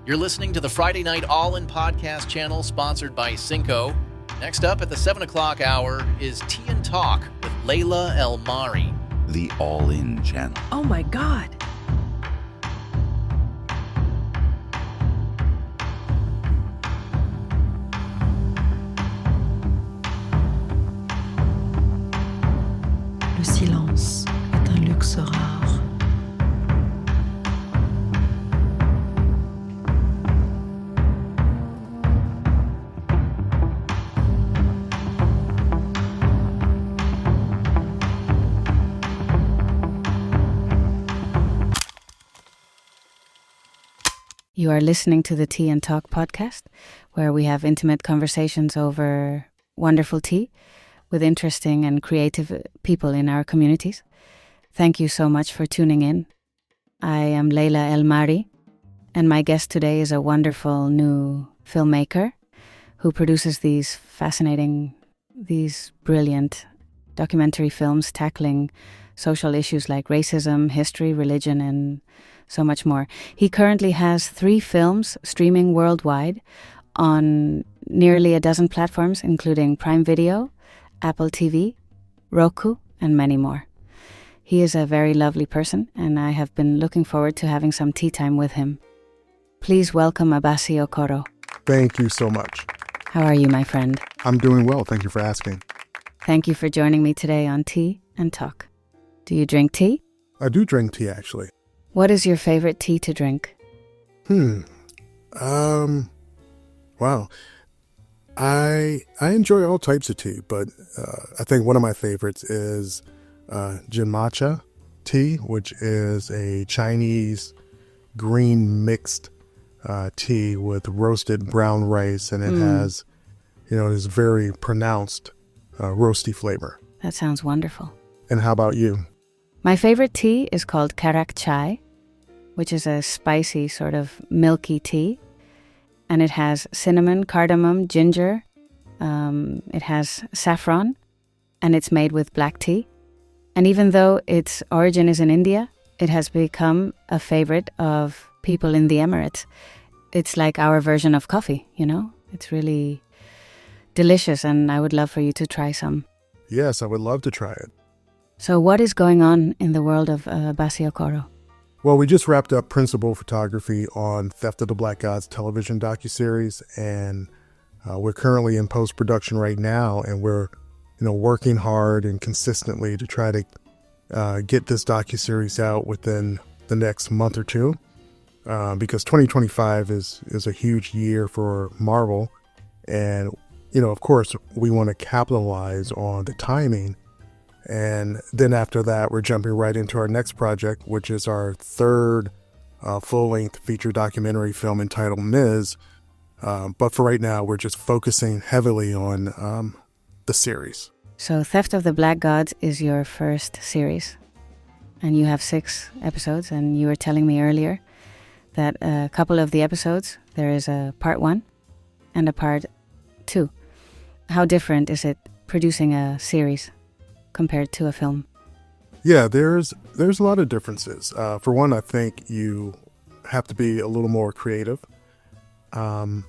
You're listening to the Friday Night All-In podcast channel sponsored by Cinco. Next up at the 7 o'clock hour is Tea and Talk with Layla El Mari. The All-In channel. Oh my God. Le silence est un luxe rare. You are listening to the Tea and Talk podcast, where we have intimate conversations over wonderful tea with interesting and creative people in our communities. Thank you so much for tuning in. I am Layla El Mari, and my guest today is a wonderful new filmmaker who produces these brilliant documentary films tackling social issues like racism, history, religion, and so much more. He currently has 3 films streaming worldwide on nearly a dozen platforms, including Prime Video, Apple TV, Roku, and many more. He is a very lovely person, and I have been looking forward to having some tea time with him. Please welcome Abassi Okoro. Thank you so much. How are you, my friend? I'm doing well. Thank you for asking. Thank you for joining me today on Tea and Talk. Do you drink tea? I do drink tea, actually. What is your favorite tea to drink? Wow. I enjoy all types of tea, but I think one of my favorites is gin matcha tea, which is a Chinese green mixed tea with roasted brown rice, and it has, this very pronounced roasty flavor. That sounds wonderful. And how about you? My favorite tea is called karak chai, which is a spicy sort of milky tea. And it has cinnamon, cardamom, ginger. It has saffron, and it's made with black tea. And even though its origin is in India, it has become a favorite of people in the Emirates. It's like our version of coffee, It's really delicious, and I would love for you to try some. Yes, I would love to try it. So what is going on in the world of Abassi Okoro? Well, we just wrapped up principal photography on Theft of the Black Gods television docuseries, and we're currently in post-production right now, and we're, working hard and consistently to try to get this docuseries out within the next month or two, because 2025 is a huge year for Marvel, and, of course, we want to capitalize on the timing. And then after that, we're jumping right into our next project, which is our third full-length feature documentary film entitled Ms. But for right now, we're just focusing heavily on the series. So Theft of the Black Gods is your first series, and you have 6 episodes, and you were telling me earlier that a couple of the episodes, there is a part 1 and a part 2. How different is it producing a series compared to a film? Yeah, there's a lot of differences. For one, I think you have to be a little more creative. And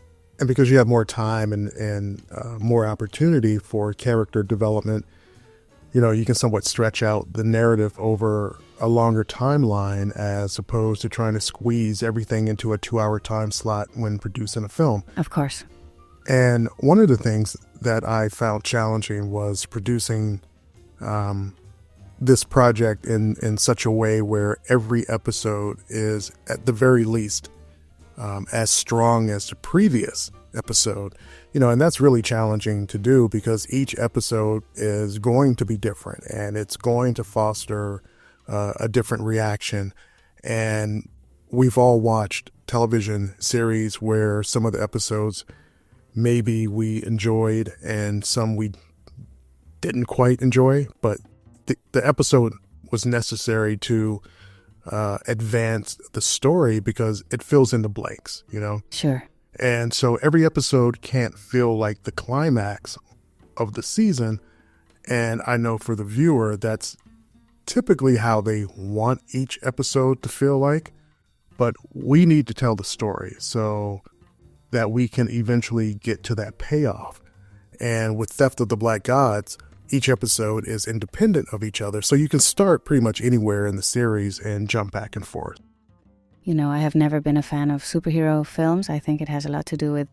because you have more time and more opportunity for character development, you can somewhat stretch out the narrative over a longer timeline as opposed to trying to squeeze everything into a 2-hour time slot when producing a film. Of course. And one of the things that I found challenging was producing this project in such a way where every episode is at the very least as strong as the previous episode, and that's really challenging to do because each episode is going to be different and it's going to foster a different reaction. And we've all watched television series where some of the episodes maybe we enjoyed and some we didn't quite enjoy, but the episode was necessary to advance the story because it fills in the blanks, Sure. And so every episode can't feel like the climax of the season. And I know for the viewer, that's typically how they want each episode to feel like. but we need to tell the story so that we can eventually get to that payoff. And with Theft of the Black Gods, each episode is independent of each other, so you can start pretty much anywhere in the series and jump back and forth. You know, I have never been a fan of superhero films. I think it has a lot to do with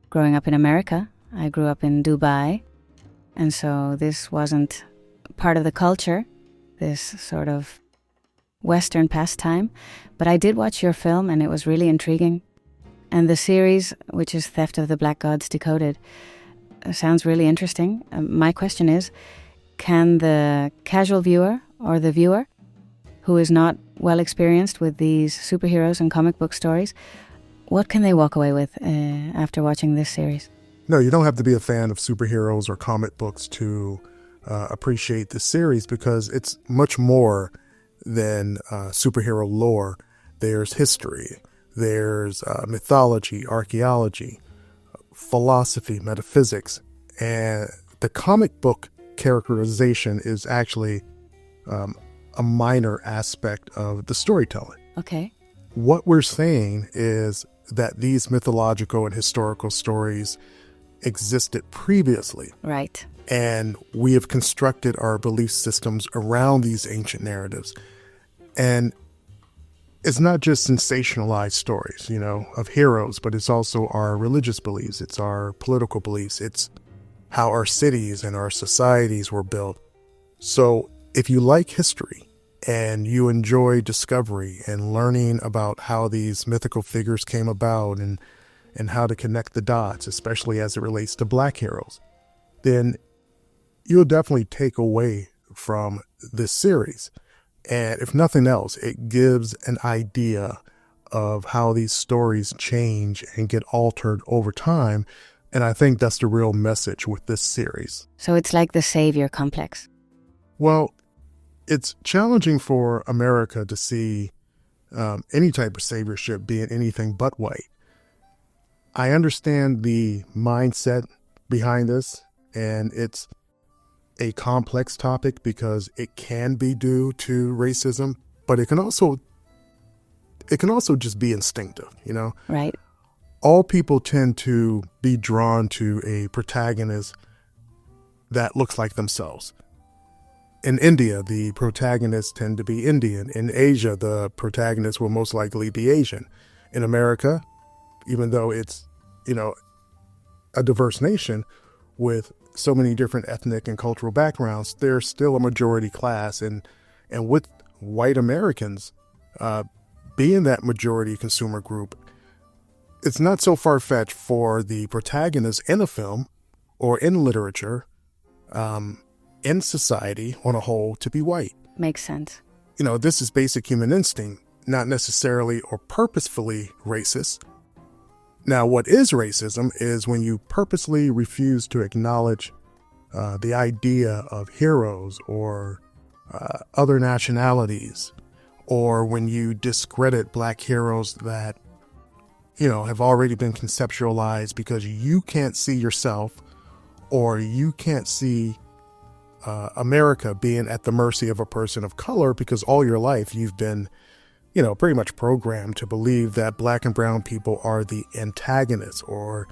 growing up in America. I grew up in Dubai, and so this wasn't part of the culture, this sort of Western pastime. But I did watch your film, and it was really intriguing. And the series, which is Theft of the Black Gods Decoded, sounds really interesting. My question is, can the casual viewer or the viewer who is not well experienced with these superheroes and comic book stories, what can they walk away with after watching this series? No, you don't have to be a fan of superheroes or comic books to appreciate this series, because it's much more than superhero lore. There's history, there's mythology, archaeology, philosophy, metaphysics, and the comic book characterization is actually a minor aspect of the storytelling. Okay. What we're saying is that these mythological and historical stories existed previously. Right. And we have constructed our belief systems around these ancient narratives. And it's not just sensationalized stories, of heroes, but it's also our religious beliefs. It's our political beliefs. It's how our cities and our societies were built. So if you like history and you enjoy discovery and learning about how these mythical figures came about and how to connect the dots, especially as it relates to Black heroes, then you'll definitely take away from this series. And if nothing else, it gives an idea of how these stories change and get altered over time. And I think that's the real message with this series. So it's like the savior complex. Well, it's challenging for America to see any type of saviorship being anything but white. I understand the mindset behind this, and it's a complex topic because it can be due to racism, but it can also just be instinctive, Right. All people tend to be drawn to a protagonist that looks like themselves. In India, the protagonists tend to be Indian. In Asia, the protagonists will most likely be Asian. In America, even though it's, a diverse nation with so many different ethnic and cultural backgrounds, there's still a majority class. And with white Americans being that majority consumer group, it's not so far-fetched for the protagonist in a film or in literature, in society on a whole, to be white. Makes sense. This is basic human instinct, not necessarily or purposefully racist. Now, what is racism is when you purposely refuse to acknowledge the idea of heroes or other nationalities, or when you discredit Black heroes that, have already been conceptualized because you can't see yourself, or you can't see America being at the mercy of a person of color, because all your life you've been, pretty much programmed to believe that Black and brown people are the antagonists, or,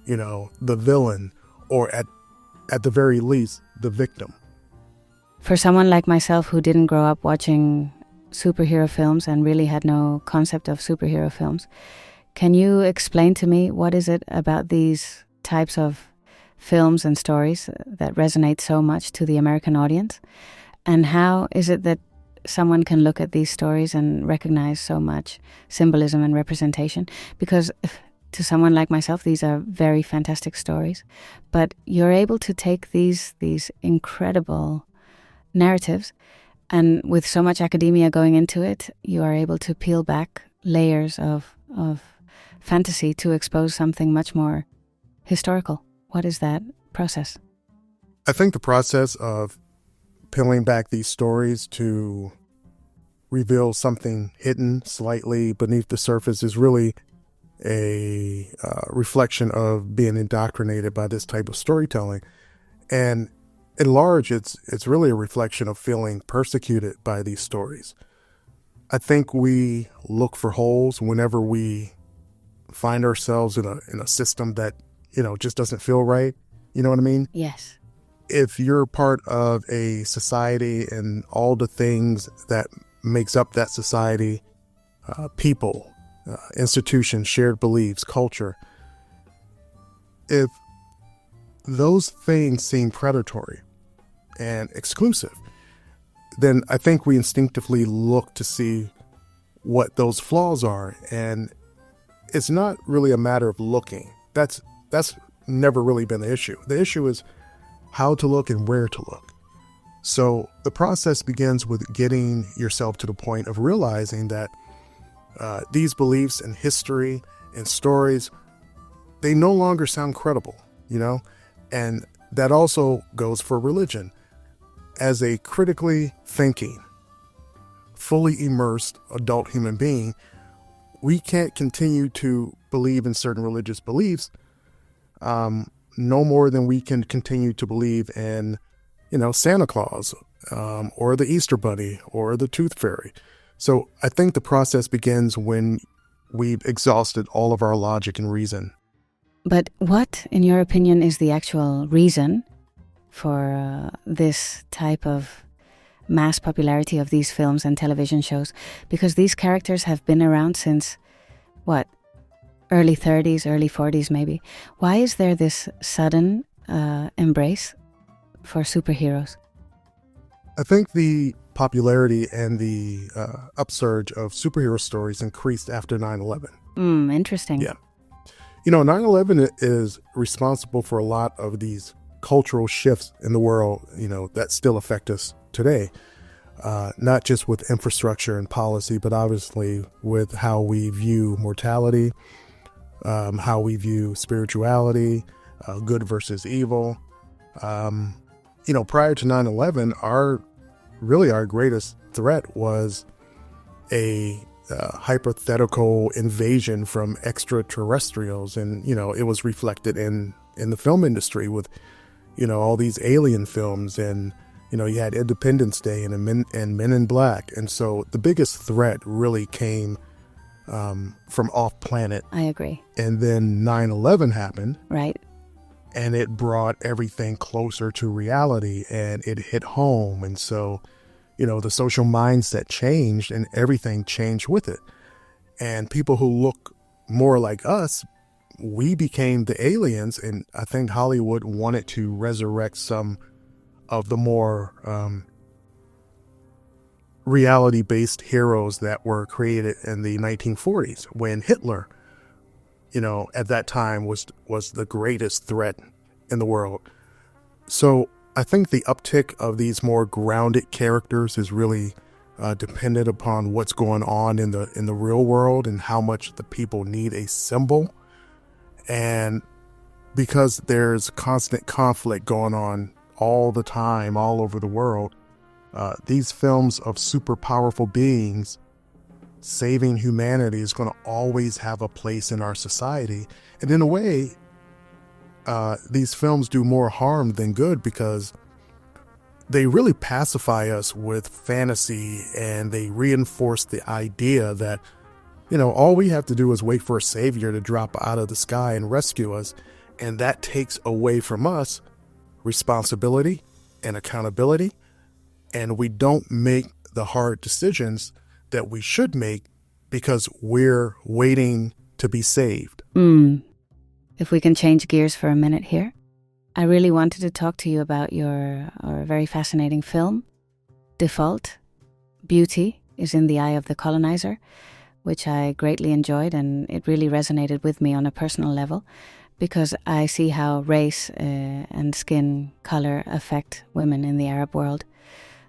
the villain, or at the very least, the victim. For someone like myself who didn't grow up watching superhero films and really had no concept of superhero films, can you explain to me what is it about these types of films and stories that resonate so much to the American audience? And how is it that someone can look at these stories and recognize so much symbolism and representation? Because to someone like myself, these are very fantastic stories, but you're able to take these incredible narratives, and with so much academia going into it, you are able to peel back layers of fantasy to expose something much more historical. What is that process? I think the process of peeling back these stories to reveal something hidden slightly beneath the surface is really a reflection of being indoctrinated by this type of storytelling. And at large, it's really a reflection of feeling persecuted by these stories. I think we look for holes whenever we find ourselves in a system that, just doesn't feel right. You know what I mean? Yes. If you're part of a society and all the things that makes up that society, people, institutions, shared beliefs, culture, if those things seem predatory and exclusive, then I think we instinctively look to see what those flaws are. And it's not really a matter of looking. That's never really been the issue. The issue is how to look and where to look. So the process begins with getting yourself to the point of realizing that these beliefs and history and stories, they no longer sound credible, and that also goes for religion. As a critically thinking, fully immersed adult human being, we can't continue to believe in certain religious beliefs no more than we can continue to believe in, Santa Claus or the Easter Bunny or the Tooth Fairy. So I think the process begins when we've exhausted all of our logic and reason. But what, in your opinion, is the actual reason for this type of mass popularity of these films and television shows? Because these characters have been around since, early 30s, early 40s maybe. Why is there this sudden embrace for superheroes? I think the popularity and the upsurge of superhero stories increased after 9/11. Interesting. Yeah. 9/11 is responsible for a lot of these cultural shifts in the world, that still affect us today. Not just with infrastructure and policy, but obviously with how we view mortality, how we view spirituality, good versus evil. Prior to 9/11, our greatest threat was a hypothetical invasion from extraterrestrials. And, it was reflected in the film industry with, all these alien films. And, you had Independence Day and Men in Black. And so the biggest threat really came from off planet. I agree. And then 9/11 happened. Right. And it brought everything closer to reality and it hit home. And so, the social mindset changed and everything changed with it. And people who look more like us, we became the aliens. And I think Hollywood wanted to resurrect some of the more reality-based heroes that were created in the 1940s when Hitler, at that time was the greatest threat in the world. So I think the uptick of these more grounded characters is really dependent upon what's going on in the real world and how much the people need a symbol. And because there's constant conflict going on all the time, all over the world, these films of super powerful beings saving humanity is going to always have a place in our society. And in a way, these films do more harm than good because they really pacify us with fantasy and they reinforce the idea that, all we have to do is wait for a savior to drop out of the sky and rescue us. And that takes away from us responsibility and accountability. And we don't make the hard decisions that we should make because we're waiting to be saved. If we can change gears for a minute here, I really wanted to talk to you about your very fascinating film, Default. Beauty is in the Eye of the Colonizer, which I greatly enjoyed, and it really resonated with me on a personal level because I see how race and skin color affect women in the Arab world.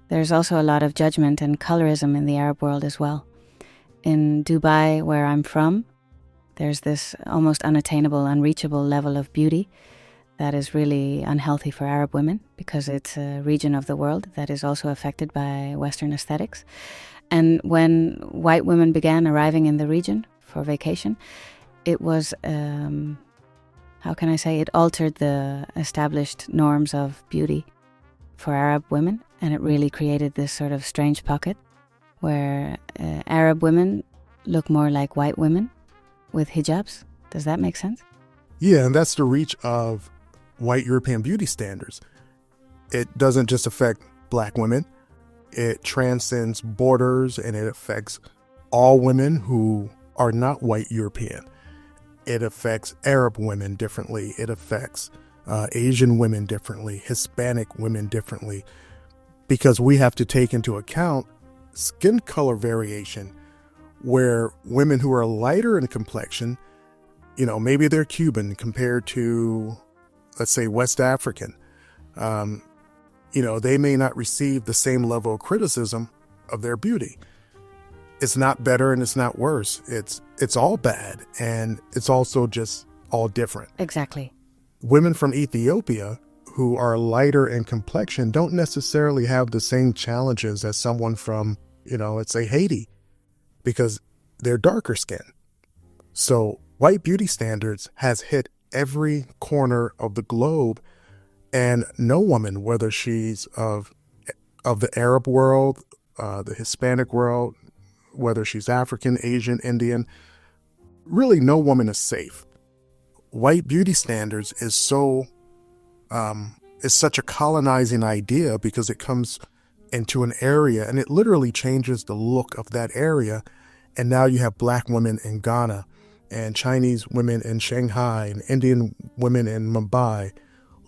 There's also a lot of judgment and colorism in the Arab world as well. In Dubai, where I'm from, there's this almost unattainable, unreachable level of beauty that is really unhealthy for Arab women because it's a region of the world that is also affected by Western aesthetics. And when white women began arriving in the region for vacation, it was, it altered the established norms of beauty for Arab women, and it really created this sort of strange pocket where Arab women look more like white women with hijabs. Does that make sense? Yeah, and that's the reach of white European beauty standards. It doesn't just affect Black women. It transcends borders and it affects all women who are not white European. It affects Arab women differently. It affects Asian women differently, Hispanic women differently, because we have to take into account skin color variation, where women who are lighter in complexion, maybe they're Cuban compared to, let's say, West African, they may not receive the same level of criticism of their beauty. It's not better and it's not worse. It's all bad, and it's also just all different. Exactly. Women from Ethiopia who are lighter in complexion don't necessarily have the same challenges as someone from, let's say Haiti, because they're darker skin. So white beauty standards has hit every corner of the globe, and no woman, whether she's of the Arab world, the Hispanic world, whether she's African, Asian, Indian, really no woman is safe. White beauty standards is such a colonizing idea because it comes into an area and it literally changes the look of that area. And now you have Black women in Ghana and Chinese women in Shanghai and Indian women in Mumbai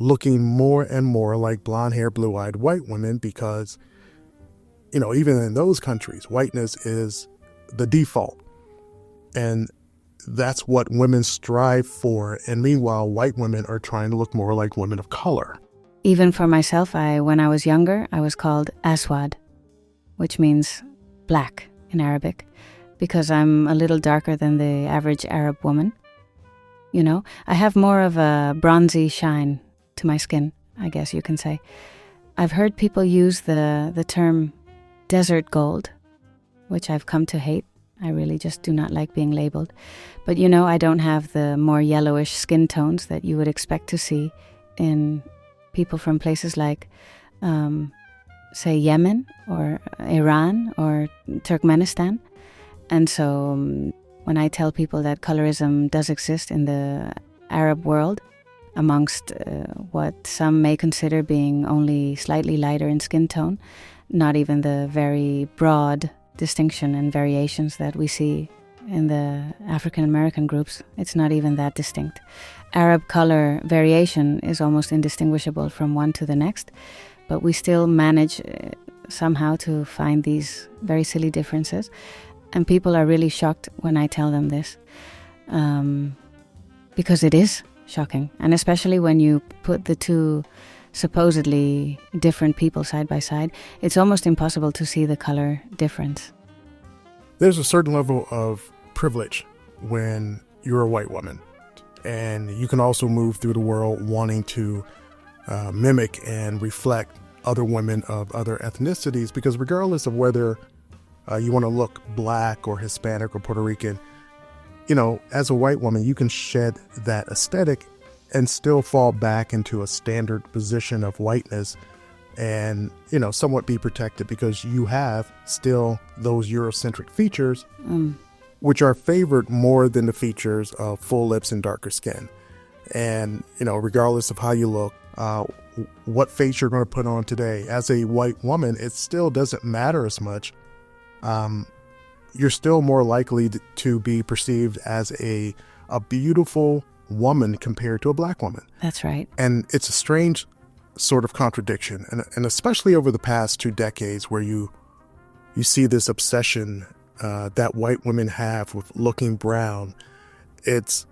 looking more and more like blonde-haired, blue-eyed white women because, even in those countries, whiteness is the default. And that's what women strive for. And meanwhile, white women are trying to look more like women of color. Even for myself, when I was younger, I was called Aswad, which means black in Arabic, because I'm a little darker than the average Arab woman. I have more of a bronzy shine to my skin, I guess you can say. I've heard people use the term desert gold, which I've come to hate. I really just do not like being labeled. But I don't have the more yellowish skin tones that you would expect to see in people from places like, say, Yemen or Iran or Turkmenistan. And so when I tell people that colorism does exist in the Arab world, amongst what some may consider being only slightly lighter in skin tone, not even the very broad distinction and variations that we see in the African American groups. It's not even that distinct. Arab color variation is almost indistinguishable from one to the next, but we still manage somehow to find these very silly differences. And people are really shocked when I tell them this, because it is shocking. And especially when you put the two supposedly different people side by side, it's almost impossible to see the color difference. There's a certain level of privilege when you're a white woman, and you can also move through the world wanting to mimic and reflect other women of other ethnicities, because regardless of whether you want to look Black or Hispanic or Puerto Rican, as a white woman, you can shed that aesthetic and still fall back into a standard position of whiteness and, somewhat be protected because you have still those Eurocentric features, which are favored more than the features of full lips and darker skin. And, regardless of how you look, what face you're going to put on today, as a white woman, it still doesn't matter as much. You're still more likely to be perceived as a beautiful woman compared to a Black woman. That's right. And it's a strange sort of contradiction. And especially over the past 2 decades where you see this obsession that white women have with looking brown. It's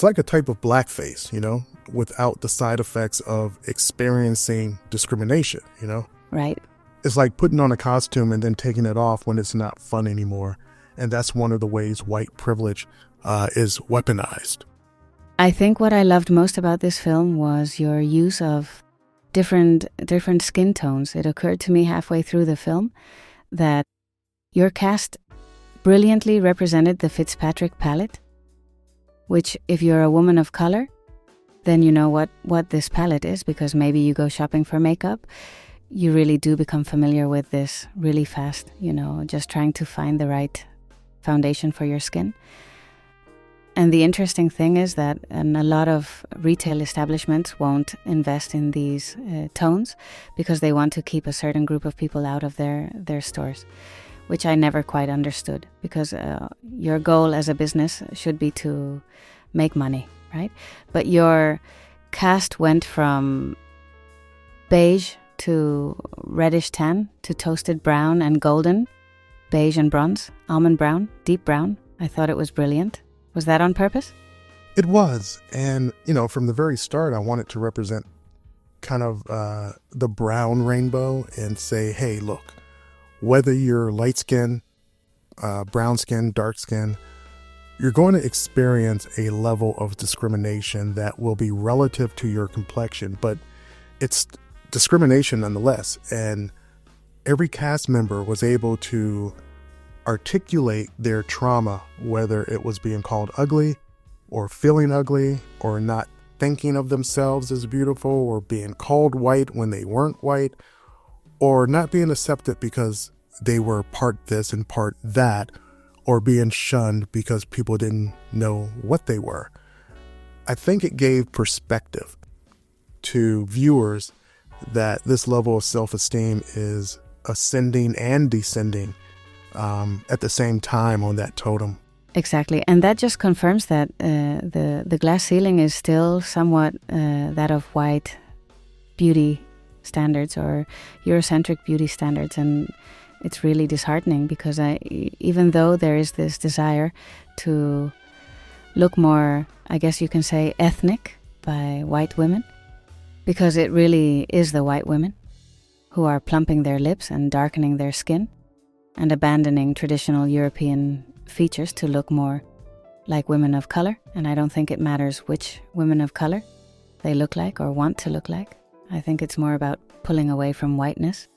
like a type of blackface, without the side effects of experiencing discrimination, Right. It's like putting on a costume and then taking it off when it's not fun anymore. And that's one of the ways white privilege is weaponized. I think what I loved most about this film was your use of different skin tones. It occurred to me halfway through the film that your cast brilliantly represented the Fitzpatrick palette, which if you're a woman of color, then you know what this palette is, because maybe you go shopping for makeup. you really do become familiar with this really fast, just trying to find the right foundation for your skin. And the interesting thing is that a lot of retail establishments won't invest in these tones because they want to keep a certain group of people out of their stores, which I never quite understood, because your goal as a business should be to make money, right? But your cast went from beige to reddish tan to toasted brown and golden, beige and bronze, almond brown, deep brown. I thought it was brilliant. Was that on purpose? It was. And, from the very start, I wanted to represent kind of the brown rainbow and say, hey, look, whether you're light skin, brown skin, dark skin, you're going to experience a level of discrimination that will be relative to your complexion, but it's discrimination nonetheless. And every cast member was able to articulate their trauma, whether it was being called ugly or feeling ugly or not thinking of themselves as beautiful or being called white when they weren't white or not being accepted because they were part this and part that, or being shunned because people didn't know what they were. I think it gave perspective to viewers that this level of self-esteem is ascending and descending at the same time on that totem. Exactly, and that just confirms that the glass ceiling is still somewhat that of white beauty standards or Eurocentric beauty standards, and it's really disheartening because even though there is this desire to look more, I guess you can say, ethnic by white women, because it really is the white women who are plumping their lips and darkening their skin and abandoning traditional European features to look more like women of color. And I don't think it matters which women of color they look like or want to look like. I think it's more about pulling away from whiteness.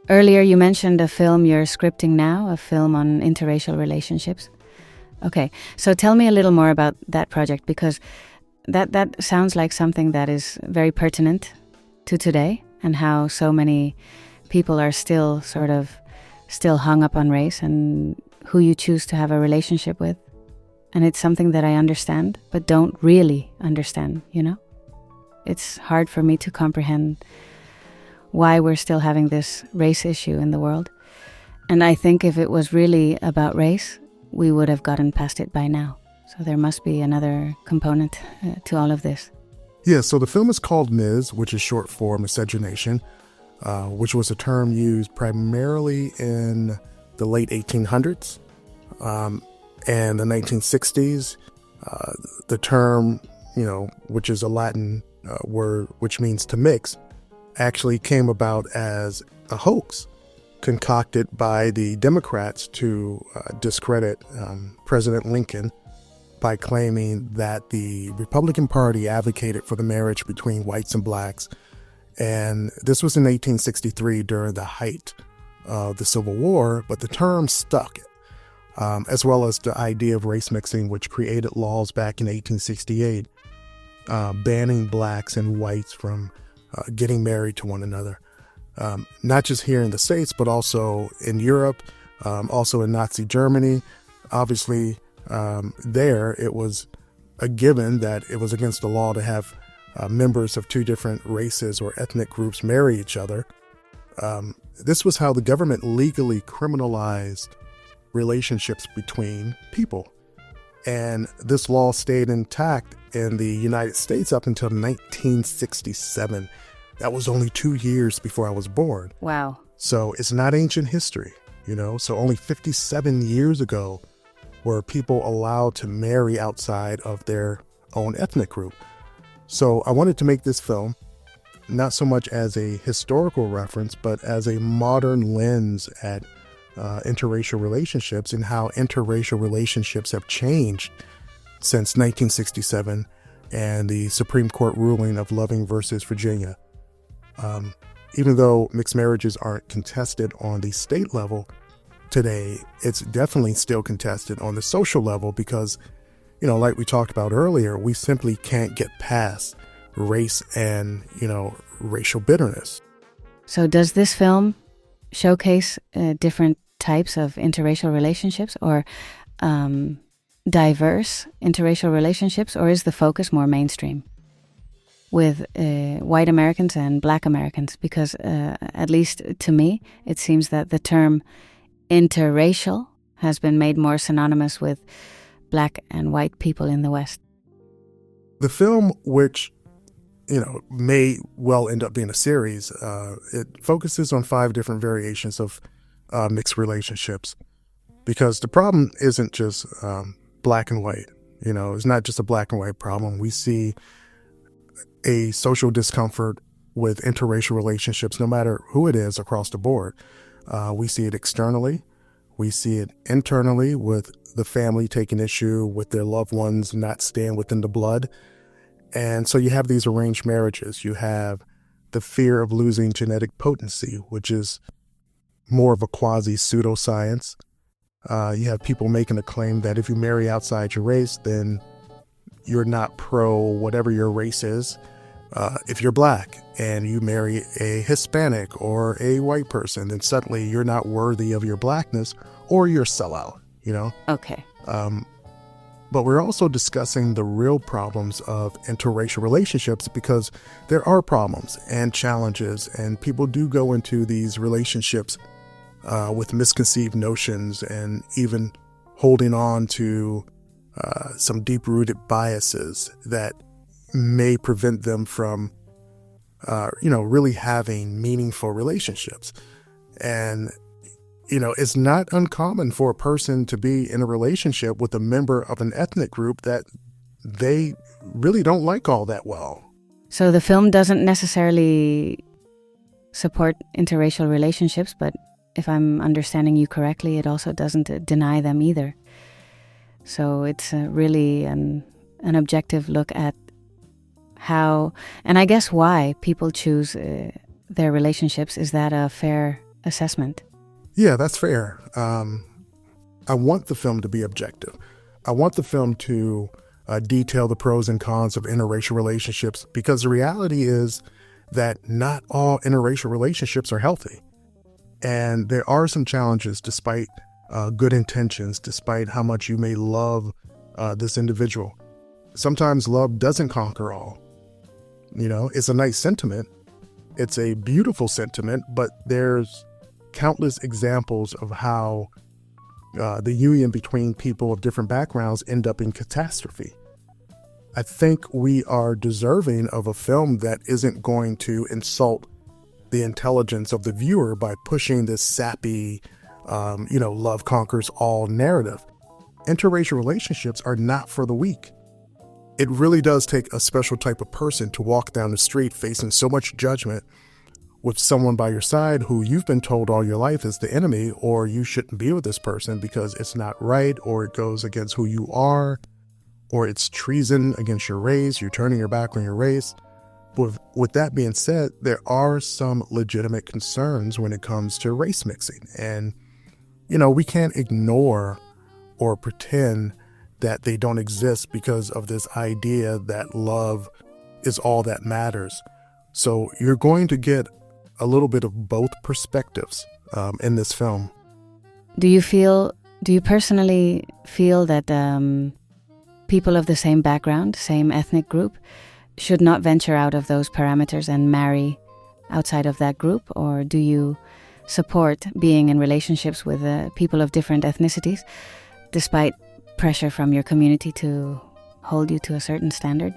Earlier you mentioned a film you're scripting now, a film on interracial relationships. Okay, so tell me a little more about that project, because that sounds like something that is very pertinent to today and how so many people are still hung up on race and who you choose to have a relationship with. And it's something that I understand, but don't really understand, It's hard for me to comprehend why we're still having this race issue in the world. And I think if it was really about race, we would have gotten past it by now. So there must be another component to all of this. Yeah, so the film is called Ms., which is short for miscegenation, which was a term used primarily in the late 1800s and the 1960s. The term, which is a Latin word which means to mix, actually came about as a hoax concocted by the Democrats to discredit President Lincoln by claiming that the Republican Party advocated for the marriage between whites and blacks. And this was in 1863 during the height of the Civil War, but the term stuck, as well as the idea of race mixing, which created laws back in 1868 banning blacks and whites from getting married to one another. Not just here in the States, but also in Europe, also in Nazi Germany. Obviously, there it was a given that it was against the law to have members of two different races or ethnic groups marry each other. This was how the government legally criminalized relationships between people. And this law stayed intact in the United States up until 1967. That was only 2 years before I was born. Wow. So it's not ancient history, So only 57 years ago were people allowed to marry outside of their own ethnic group. So I wanted to make this film not so much as a historical reference, but as a modern lens at interracial relationships and how interracial relationships have changed since 1967 and the Supreme Court ruling of Loving versus Virginia. Even though mixed marriages aren't contested on the state level today, it's definitely still contested on the social level because, like we talked about earlier, we simply can't get past race and, racial bitterness. So does this film showcase different types of interracial relationships or diverse interracial relationships, or is the focus more mainstream with white Americans and black Americans? Because at least to me, it seems that the term interracial has been made more synonymous with black and white people in the West. The film, which may well end up being a series, it focuses on 5 different variations of mixed relationships, because the problem isn't just black and white. It's not just a black and white problem. We see a social discomfort with interracial relationships, no matter who it is, across the board. We see it externally. We see it internally with the family taking issue with their loved ones not staying within the blood. And so you have these arranged marriages. You have the fear of losing genetic potency, which is more of a quasi pseudoscience. You have people making a claim that if you marry outside your race, then you're not pro whatever your race is. If you're black and you marry a Hispanic or a white person, then suddenly you're not worthy of your blackness, or you're a sellout, Okay. But we're also discussing the real problems of interracial relationships, because there are problems and challenges, and people do go into these relationships with misconceived notions and even holding on to some deep-rooted biases that may prevent them from, really having meaningful relationships. And it's not uncommon for a person to be in a relationship with a member of an ethnic group that they really don't like all that well. So the film doesn't necessarily support interracial relationships, but if I'm understanding you correctly, it also doesn't deny them either. So it's really an objective look at how, and I guess why, people choose their relationships. Is that a fair assessment? Yeah, that's fair. I want the film to be objective. I want the film to detail the pros and cons of interracial relationships, because the reality is that not all interracial relationships are healthy. And there are some challenges despite good intentions, despite how much you may love this individual. Sometimes love doesn't conquer all. It's a nice sentiment. It's a beautiful sentiment, but there's countless examples of how the union between people of different backgrounds end up in catastrophe. I think we are deserving of a film that isn't going to insult the intelligence of the viewer by pushing this sappy, love conquers all narrative. Interracial relationships are not for the weak. It really does take a special type of person to walk down the street facing so much judgment with someone by your side who you've been told all your life is the enemy, or you shouldn't be with this person because it's not right, or it goes against who you are, or it's treason against your race, you're turning your back on your race. With that being said, there are some legitimate concerns when it comes to race mixing. And, we can't ignore or pretend that they don't exist because of this idea that love is all that matters. So you're going to get a little bit of both perspectives in this film. Do you personally feel that people of the same background, same ethnic group, should not venture out of those parameters and marry outside of that group? Or do you support being in relationships with people of different ethnicities, despite pressure from your community to hold you to a certain standard?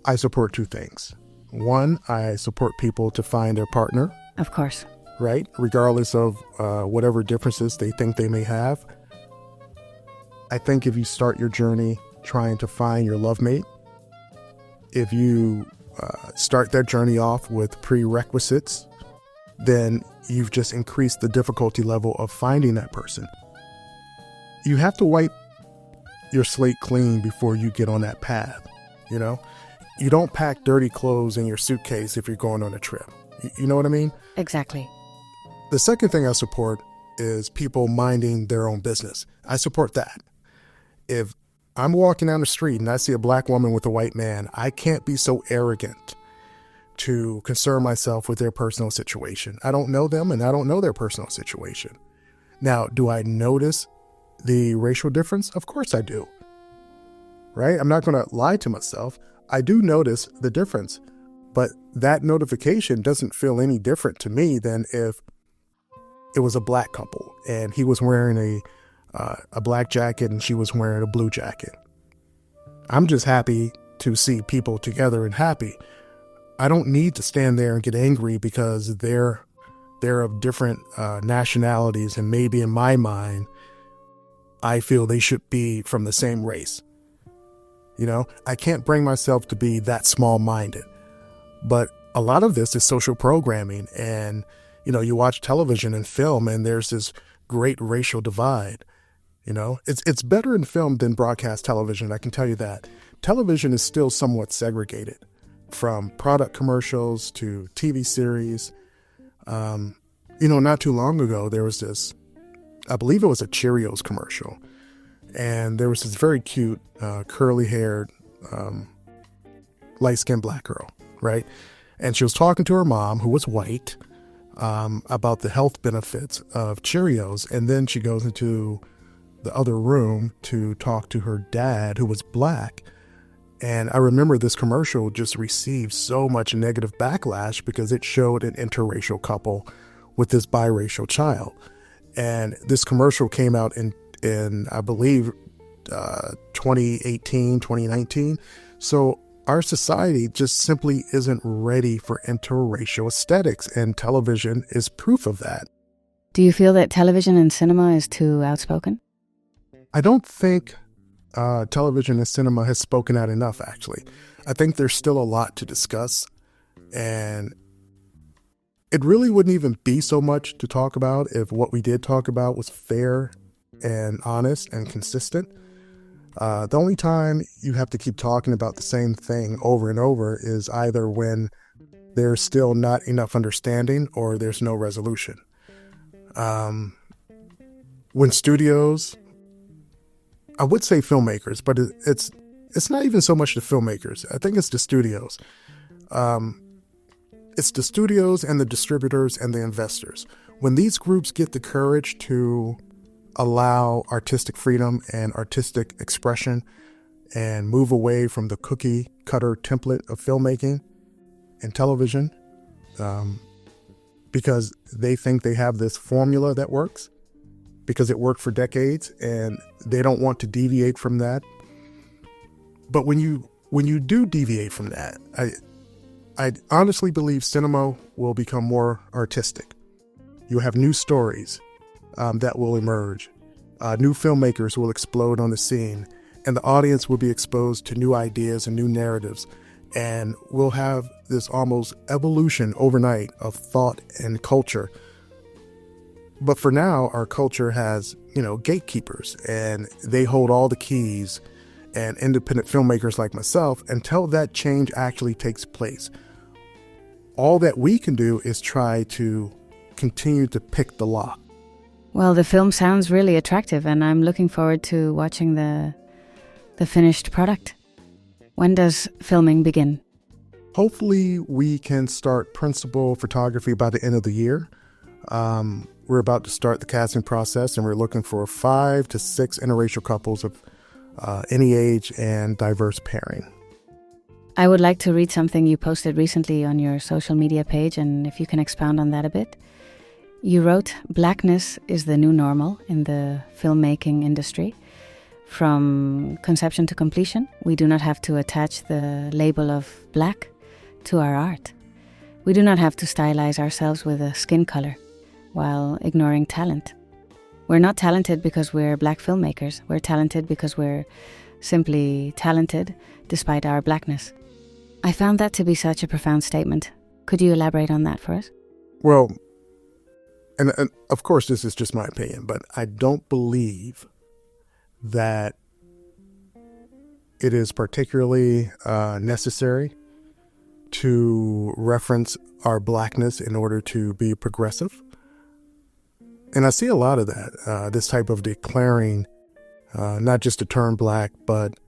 I support 2 things. One, I support people to find their partner. Of course. Right? Regardless of whatever differences they think they may have. I think if you start your journey trying to find your love mate, if you start that journey off with prerequisites, then you've just increased the difficulty level of finding that person. You have to wipe your slate clean before you get on that path. You don't pack dirty clothes in your suitcase if you're going on a trip. You know what I mean? Exactly. The second thing I support is people minding their own business. I support that. If I'm walking down the street and I see a black woman with a white man, I can't be so arrogant to concern myself with their personal situation. I don't know them and I don't know their personal situation. Now, do I notice the racial difference? Of course I do. Right? I'm not going to lie to myself. I do notice the difference, but that notification doesn't feel any different to me than if it was a black couple and he was wearing a black jacket and she was wearing a blue jacket. I'm just happy to see people together and happy. I don't need to stand there and get angry because they're of different nationalities, and maybe in my mind, I feel they should be from the same race. You know, I can't bring myself to be that small-minded. But a lot of this is social programming, and you know, you watch television and film, and there's this great racial divide. You know, it's better in film than broadcast television, I can tell you that. Television is still somewhat segregated, from product commercials to TV series. You know, not too long ago, there was this, I believe it was a Cheerios commercial, and there was this very cute, curly-haired, light-skinned black girl, right? And she was talking to her mom, who was white, about the health benefits of Cheerios, and then she goes into the other room to talk to her dad, who was black. And I remember this commercial just received so much negative backlash because it showed an interracial couple with this biracial child. And this commercial came out in I believe, 2018, 2019. So our society just simply isn't ready for interracial aesthetics, and television is proof of that. Do you feel that television and cinema is too outspoken? I don't think television and cinema has spoken out enough, actually. I think there's still a lot to discuss, and it really wouldn't even be so much to talk about if what we did talk about was fair and honest and consistent. The only time you have to keep talking about the same thing over and over is either when there's still not enough understanding or there's no resolution. When studios, I would say filmmakers, but it's not even so much the filmmakers. I think it's the studios. It's the studios and the distributors and the investors. When these groups get the courage to allow artistic freedom and artistic expression and move away from the cookie cutter template of filmmaking and television, because they think they have this formula that works, because it worked for decades and they don't want to deviate from that. But when you do deviate from that, I honestly believe cinema will become more artistic. You'll have new stories that will emerge. New filmmakers will explode on the scene, and the audience will be exposed to new ideas and new narratives. And we'll have this almost evolution overnight of thought and culture. But for now, our culture has, gatekeepers, and they hold all the keys, and independent filmmakers like myself, until that change actually takes place. All that we can do is try to continue to pick the lock. Well, the film sounds really attractive, and I'm looking forward to watching the finished product. When does filming begin? Hopefully we can start principal photography by the end of the year. We're about to start the casting process, and we're looking for 5 to 6 interracial couples of any age and diverse pairing. I would like to read something you posted recently on your social media page, and if you can expound on that a bit. You wrote, "Blackness is the new normal in the filmmaking industry. From conception to completion, we do not have to attach the label of black to our art. We do not have to stylize ourselves with a skin color while ignoring talent. We're not talented because we're black filmmakers. We're talented because we're simply talented despite our blackness." I found that to be such a profound statement. Could you elaborate on that for us? Well, and of course this is just my opinion, but I don't believe that it is particularly necessary to reference our blackness in order to be progressive. And I see a lot of that, this type of declaring not just to turn black, but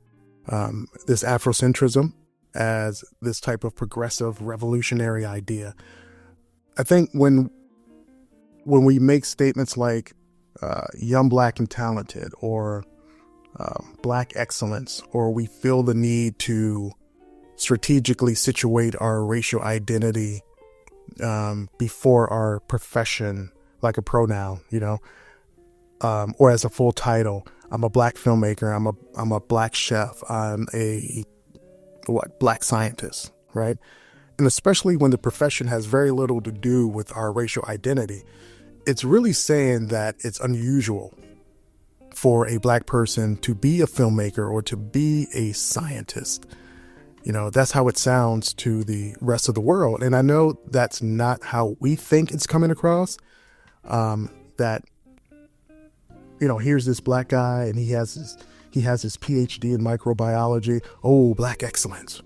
this Afrocentrism as this type of progressive revolutionary idea. I think when we make statements like young, black, and talented, or black excellence, or we feel the need to strategically situate our racial identity before our profession, like a pronoun, or as a full title. I'm a black filmmaker. I'm a black chef. I'm a black scientist, right? And especially when the profession has very little to do with our racial identity, it's really saying that it's unusual for a black person to be a filmmaker or to be a scientist. That's how it sounds to the rest of the world. And I know that's not how we think it's coming across. That, here's this black guy and he has his PhD in microbiology. Oh, black excellence.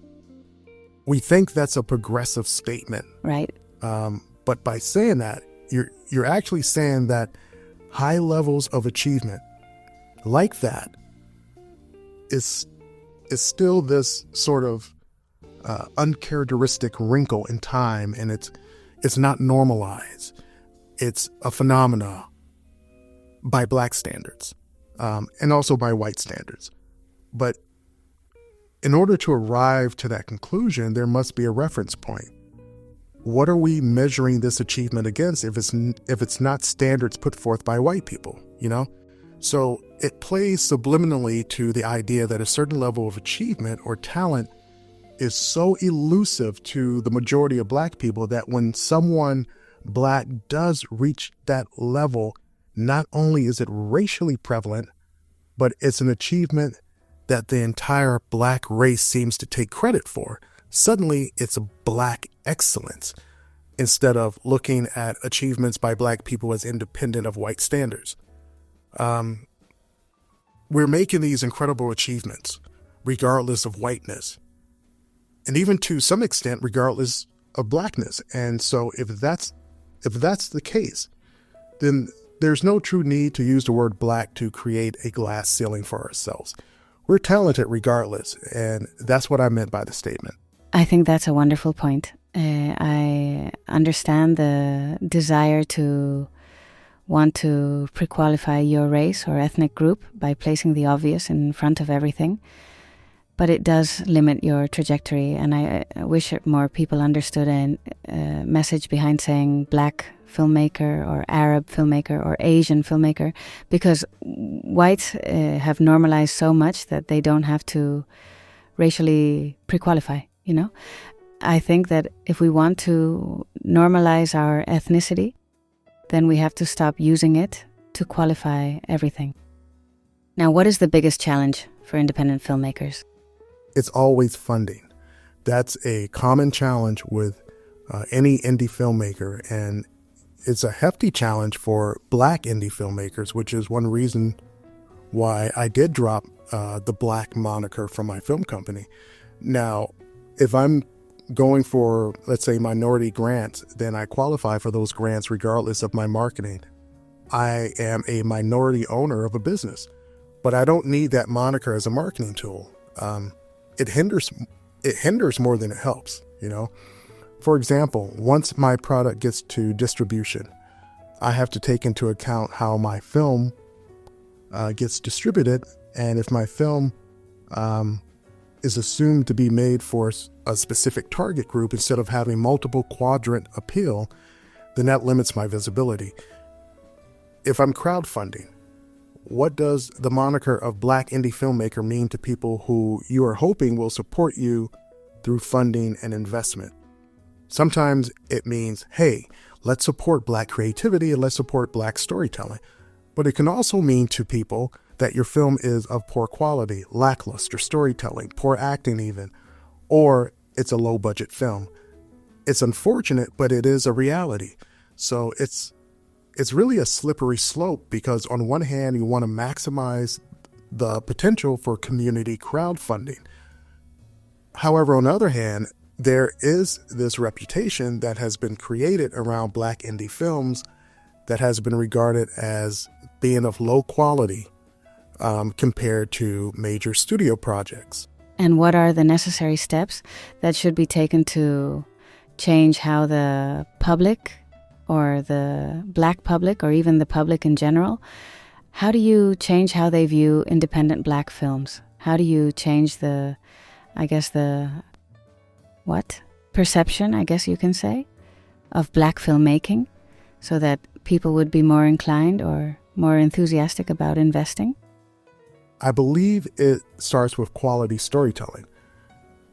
We think that's a progressive statement. Right. But by saying that, you're actually saying that high levels of achievement like that is still this sort of uncharacteristic wrinkle in time, and it's not normalized. It's a phenomena by black standards, and also by white standards. But in order to arrive to that conclusion, there must be a reference point. What are we measuring this achievement against if it's not standards put forth by white people, So it plays subliminally to the idea that a certain level of achievement or talent is so elusive to the majority of black people that when someone black does reach that level, not only is it racially prevalent, but it's an achievement that the entire black race seems to take credit for. Suddenly, it's a black excellence instead of looking at achievements by black people as independent of white standards. We're making these incredible achievements regardless of whiteness, and even to some extent regardless of blackness. And so if that's the case, then there's no true need to use the word black to create a glass ceiling for ourselves. We're talented regardless, and that's what I meant by the statement. I think that's a wonderful point. I understand the desire to want to pre-qualify your race or ethnic group by placing the obvious in front of everything, but it does limit your trajectory. And I wish more people understood a message behind saying black filmmaker or Arab filmmaker or Asian filmmaker, because whites have normalized so much that they don't have to racially pre-qualify, I think that if we want to normalize our ethnicity, then we have to stop using it to qualify everything. Now, what is the biggest challenge for independent filmmakers? It's always funding. That's a common challenge with any indie filmmaker, and it's a hefty challenge for black indie filmmakers, which is one reason why I did drop the black moniker from my film company. Now, if I'm going for, let's say, minority grants, then I qualify for those grants regardless of my marketing. I am a minority owner of a business, but I don't need that moniker as a marketing tool. It hinders more than it helps, For example, once my product gets to distribution, I have to take into account how my film gets distributed, and if my film is assumed to be made for a specific target group instead of having multiple quadrant appeal, then that limits my visibility. If I'm crowdfunding, what does the moniker of black indie filmmaker mean to people who you are hoping will support you through funding and investment? Sometimes it means, hey, let's support black creativity and let's support black storytelling. But it can also mean to people that your film is of poor quality, lackluster storytelling, poor acting even, or it's a low budget film. It's unfortunate, but it is a reality. So it's really a slippery slope, because on one hand, you want to maximize the potential for community crowdfunding. However, on the other hand, there is this reputation that has been created around black indie films that has been regarded as being of low quality, compared to major studio projects. And what are the necessary steps that should be taken to change how the public or the Black public or even the public in general, how do you change how they view independent Black films? How do you change perception, I guess you can say, of Black filmmaking so that people would be more inclined or more enthusiastic about investing? I believe it starts with quality storytelling.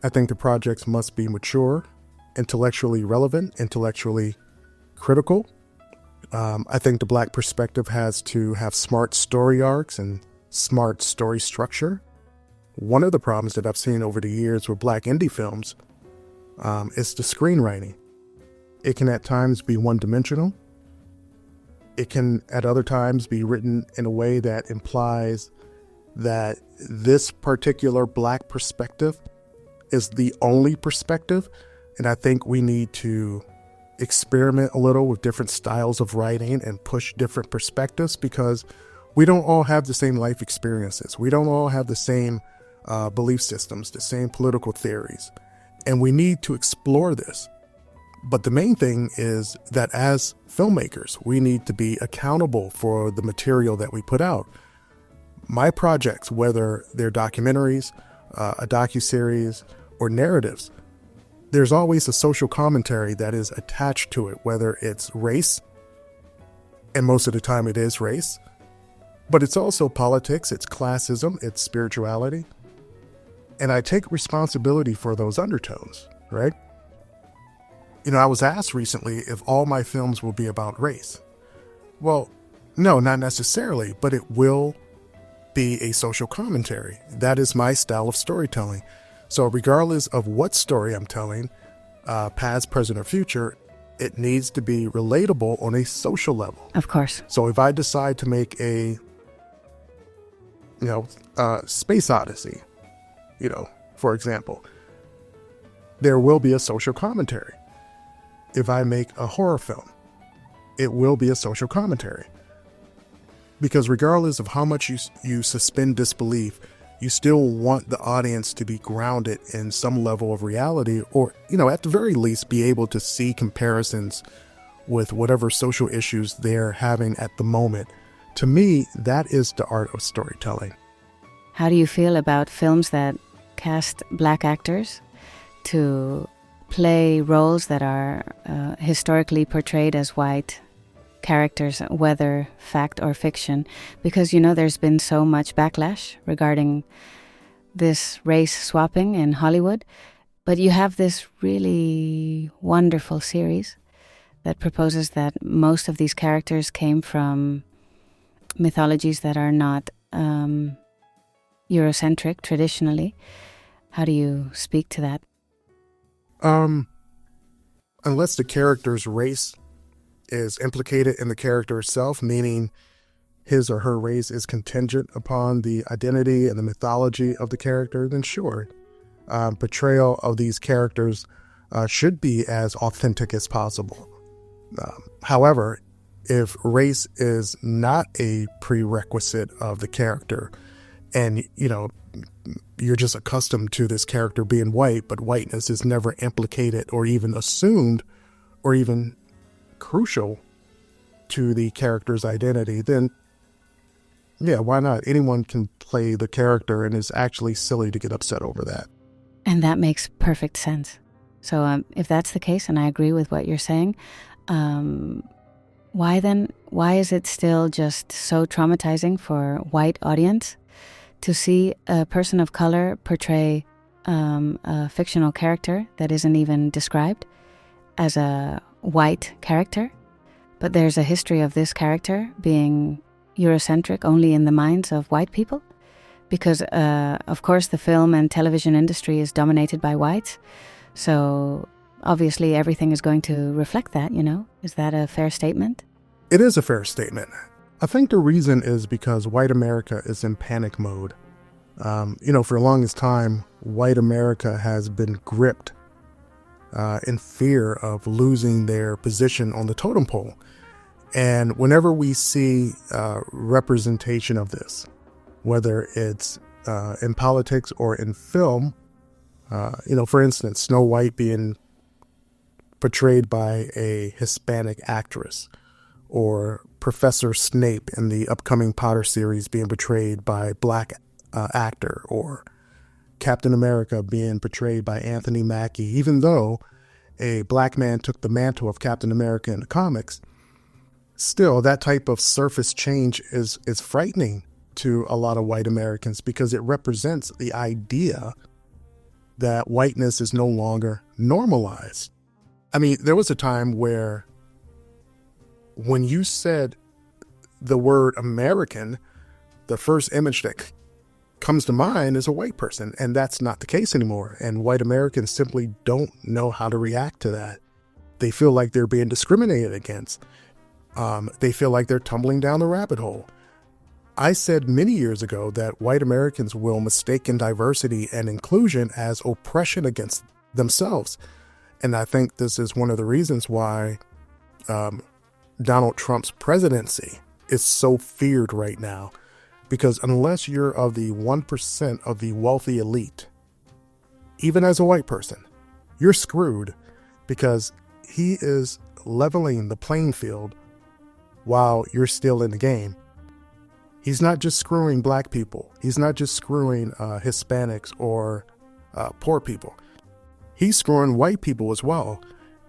I think the projects must be mature, intellectually relevant, intellectually critical. I think the Black perspective has to have smart story arcs and smart story structure. One of the problems that I've seen over the years with Black indie films is the screenwriting. It can at times be one-dimensional. It can at other times be written in a way that implies that this particular Black perspective is the only perspective. And I think we need to experiment a little with different styles of writing and push different perspectives, because we don't all have the same life experiences. We don't all have the same belief systems, the same political theories. And we need to explore this. But the main thing is that as filmmakers, we need to be accountable for the material that we put out. My projects, whether they're documentaries, a docuseries, or narratives, there's always a social commentary that is attached to it, whether it's race, and most of the time it is race, but it's also politics, it's classism, it's spirituality. And I take responsibility for those undertones, right? You know, I was asked recently if all my films will be about race. Well, no, not necessarily, but it will be a social commentary. That is my style of storytelling. So regardless of what story I'm telling, past, present, or future, it needs to be relatable on a social level. Of course. So if I decide to make a, space odyssey, for example, there will be a social commentary. If I make a horror film, it will be a social commentary. Because regardless of how much you suspend disbelief, you still want the audience to be grounded in some level of reality, or, at the very least, be able to see comparisons with whatever social issues they're having at the moment. To me, that is the art of storytelling. How do you feel about films that cast Black actors to play roles that are historically portrayed as white characters, whether fact or fiction? Because, there's been so much backlash regarding this race swapping in Hollywood. But you have this really wonderful series that proposes that most of these characters came from mythologies that are not Eurocentric traditionally. How do you speak to that? Unless the character's race is implicated in the character itself, meaning his or her race is contingent upon the identity and the mythology of the character, then sure. Portrayal of these characters should be as authentic as possible. However, if race is not a prerequisite of the character, and you're just accustomed to this character being white, but whiteness is never implicated or even assumed or even crucial to the character's identity, then yeah, why not? Anyone can play the character, and it's actually silly to get upset over that. And that makes perfect sense. So if that's the case, and I agree with what you're saying, why is it still just so traumatizing for white audience to see a person of color portray a fictional character that isn't even described as a white character? But there's a history of this character being Eurocentric only in the minds of white people? Because, of course, the film and television industry is dominated by whites. So obviously everything is going to reflect that, Is that a fair statement? It is a fair statement. I think the reason is because white America is in panic mode. For the longest time, white America has been gripped in fear of losing their position on the totem pole. And whenever we see representation of this, whether it's in politics or in film. For instance, Snow White being portrayed by a Hispanic actress, or Professor Snape in the upcoming Potter series being portrayed by a black actor, or Captain America being portrayed by Anthony Mackie. Even though a black man took the mantle of Captain America in the comics, still that type of surface change is frightening to a lot of white Americans, because it represents the idea that whiteness is no longer normalized. I mean, there was a time where when you said the word American, the first image that comes to mind is a white person, and that's not the case anymore. And white Americans simply don't know how to react to that. They feel like they're being discriminated against. They feel like they're tumbling down the rabbit hole. I said many years ago that white Americans will mistake diversity and inclusion as oppression against themselves. And I think this is one of the reasons why Donald Trump's presidency is so feared right now. Because unless you're of the 1% of the wealthy elite, even as a white person, you're screwed, because he is leveling the playing field while you're still in the game. He's not just screwing black people. He's not just screwing Hispanics or poor people. He's screwing white people as well.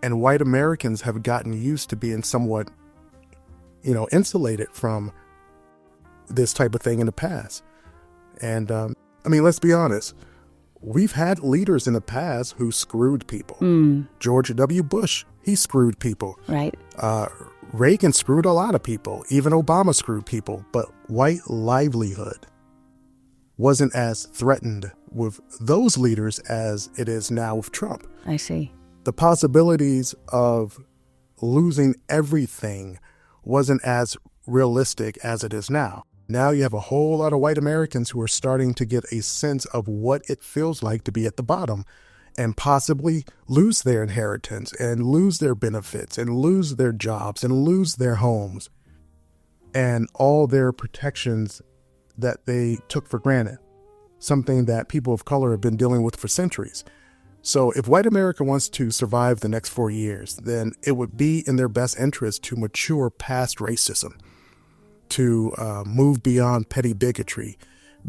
And white Americans have gotten used to being somewhat, insulated from this type of thing in the past. And let's be honest. We've had leaders in the past who screwed people. George W. Bush, he screwed people. Right. Reagan screwed a lot of people. Even Obama screwed people. But white livelihood wasn't as threatened with those leaders as it is now with Trump. I see. The possibilities of losing everything wasn't as realistic as it is now. Now you have a whole lot of white Americans who are starting to get a sense of what it feels like to be at the bottom, and possibly lose their inheritance and lose their benefits and lose their jobs and lose their homes and all their protections that they took for granted, something that people of color have been dealing with for centuries. So if white America wants to survive the next 4 years, then it would be in their best interest to mature past racism, to move beyond petty bigotry,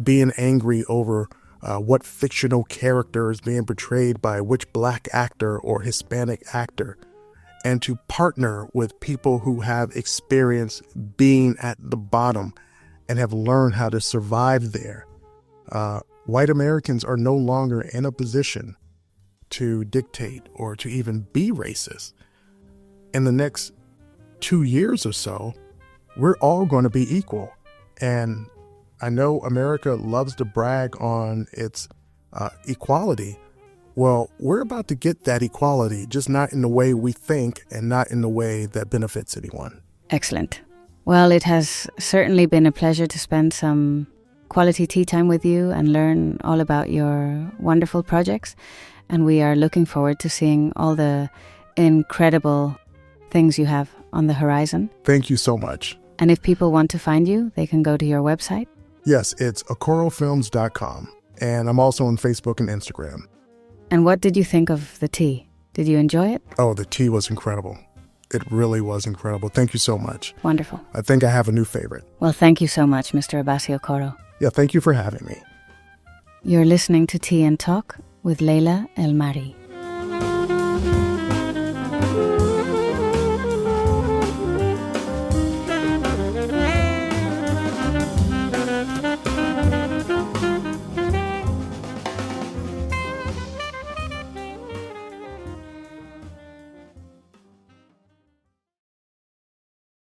being angry over what fictional character is being portrayed by which black actor or Hispanic actor, and to partner with people who have experience being at the bottom and have learned how to survive there. White Americans are no longer in a position to dictate or to even be racist. In the next 2 years or so, we're all going to be equal. And I know America loves to brag on its equality. Well, we're about to get that equality, just not in the way we think and not in the way that benefits anyone. Excellent. Well, it has certainly been a pleasure to spend some quality tea time with you and learn all about your wonderful projects. And we are looking forward to seeing all the incredible things you have on the horizon. Thank you so much. And if people want to find you, they can go to your website. Yes, it's okorofilms.com. And I'm also on Facebook and Instagram. And what did you think of the tea? Did you enjoy it? Oh, the tea was incredible. It really was incredible. Thank you so much. Wonderful. I think I have a new favorite. Well, thank you so much, Mr. Abassi Okoro. Yeah, thank you for having me. You're listening to Tea and Talk with Layla El Mari.